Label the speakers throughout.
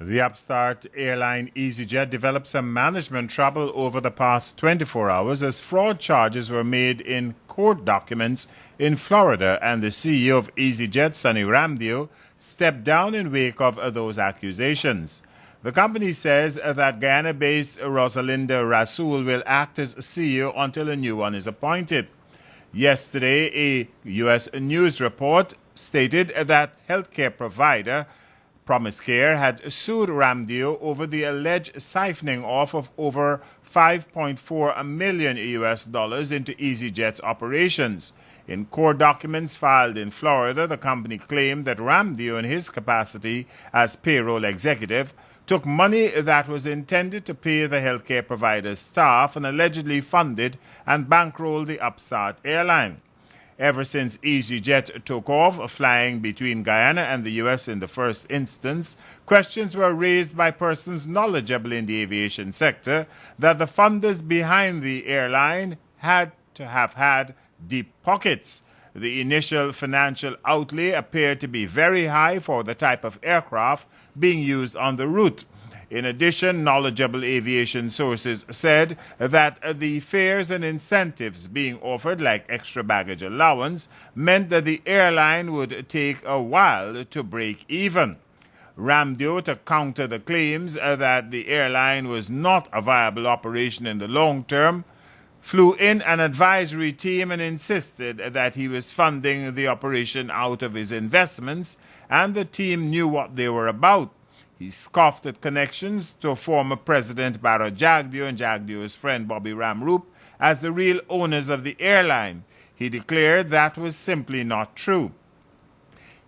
Speaker 1: The upstart airline EZjet developed some management trouble over the past 24 hours as fraud charges were made in court documents in Florida, and the CEO of EZjet, Sonny Ramdio, stepped down in wake of those accusations. The company says that Guyana-based Rosalinda Rasool will act as CEO until a new one is appointed. Yesterday, a U.S. news report stated that healthcare provider Promise Care had sued Ramdio over the alleged siphoning off of over $5.4 million into EZjet's operations. In court documents filed in Florida, the company claimed that Ramdio, in his capacity as payroll executive, took money that was intended to pay the healthcare provider's staff and allegedly funded and bankrolled the upstart airline. Ever since EZjet took off, flying between Guyana and the U.S. in the first instance, questions were raised by persons knowledgeable in the aviation sector that the funders behind the airline had to have had deep pockets. The initial financial outlay appeared to be very high for the type of aircraft being used on the route. In addition, knowledgeable aviation sources said that the fares and incentives being offered, like extra baggage allowance, meant that the airline would take a while to break even. Ramdio, to counter the claims that the airline was not a viable operation in the long term, flew in an advisory team and insisted that he was funding the operation out of his investments and the team knew what they were about. He scoffed at connections to former President Barra Jagdeo and Jagdeo's friend Bobby Ramroop as the real owners of the airline. He declared that was simply not true.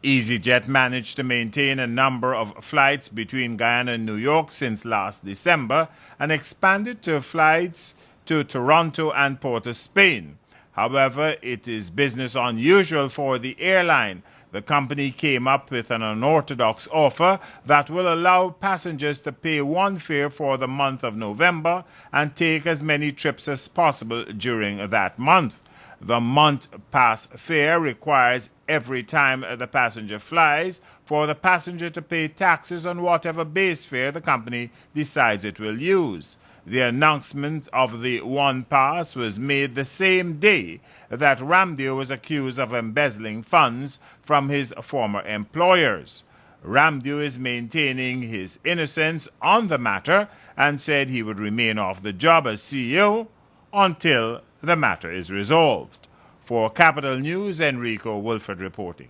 Speaker 1: EZjet managed to maintain a number of flights between Guyana and New York since last December and expanded to flights to Toronto and Port of Spain. However, it is business unusual for the airline. The company came up with an unorthodox offer that will allow passengers to pay one fare for the month of November and take as many trips as possible during that month. The month pass fare requires every time the passenger flies for the passenger to pay taxes on whatever base fare the company decides it will use. The announcement of the One Pass was made the same day that Ramdio was accused of embezzling funds from his former employers. Ramdio is maintaining his innocence on the matter and said he would remain off the job as CEO until the matter is resolved. For Capital News, Enrico Wolford reporting.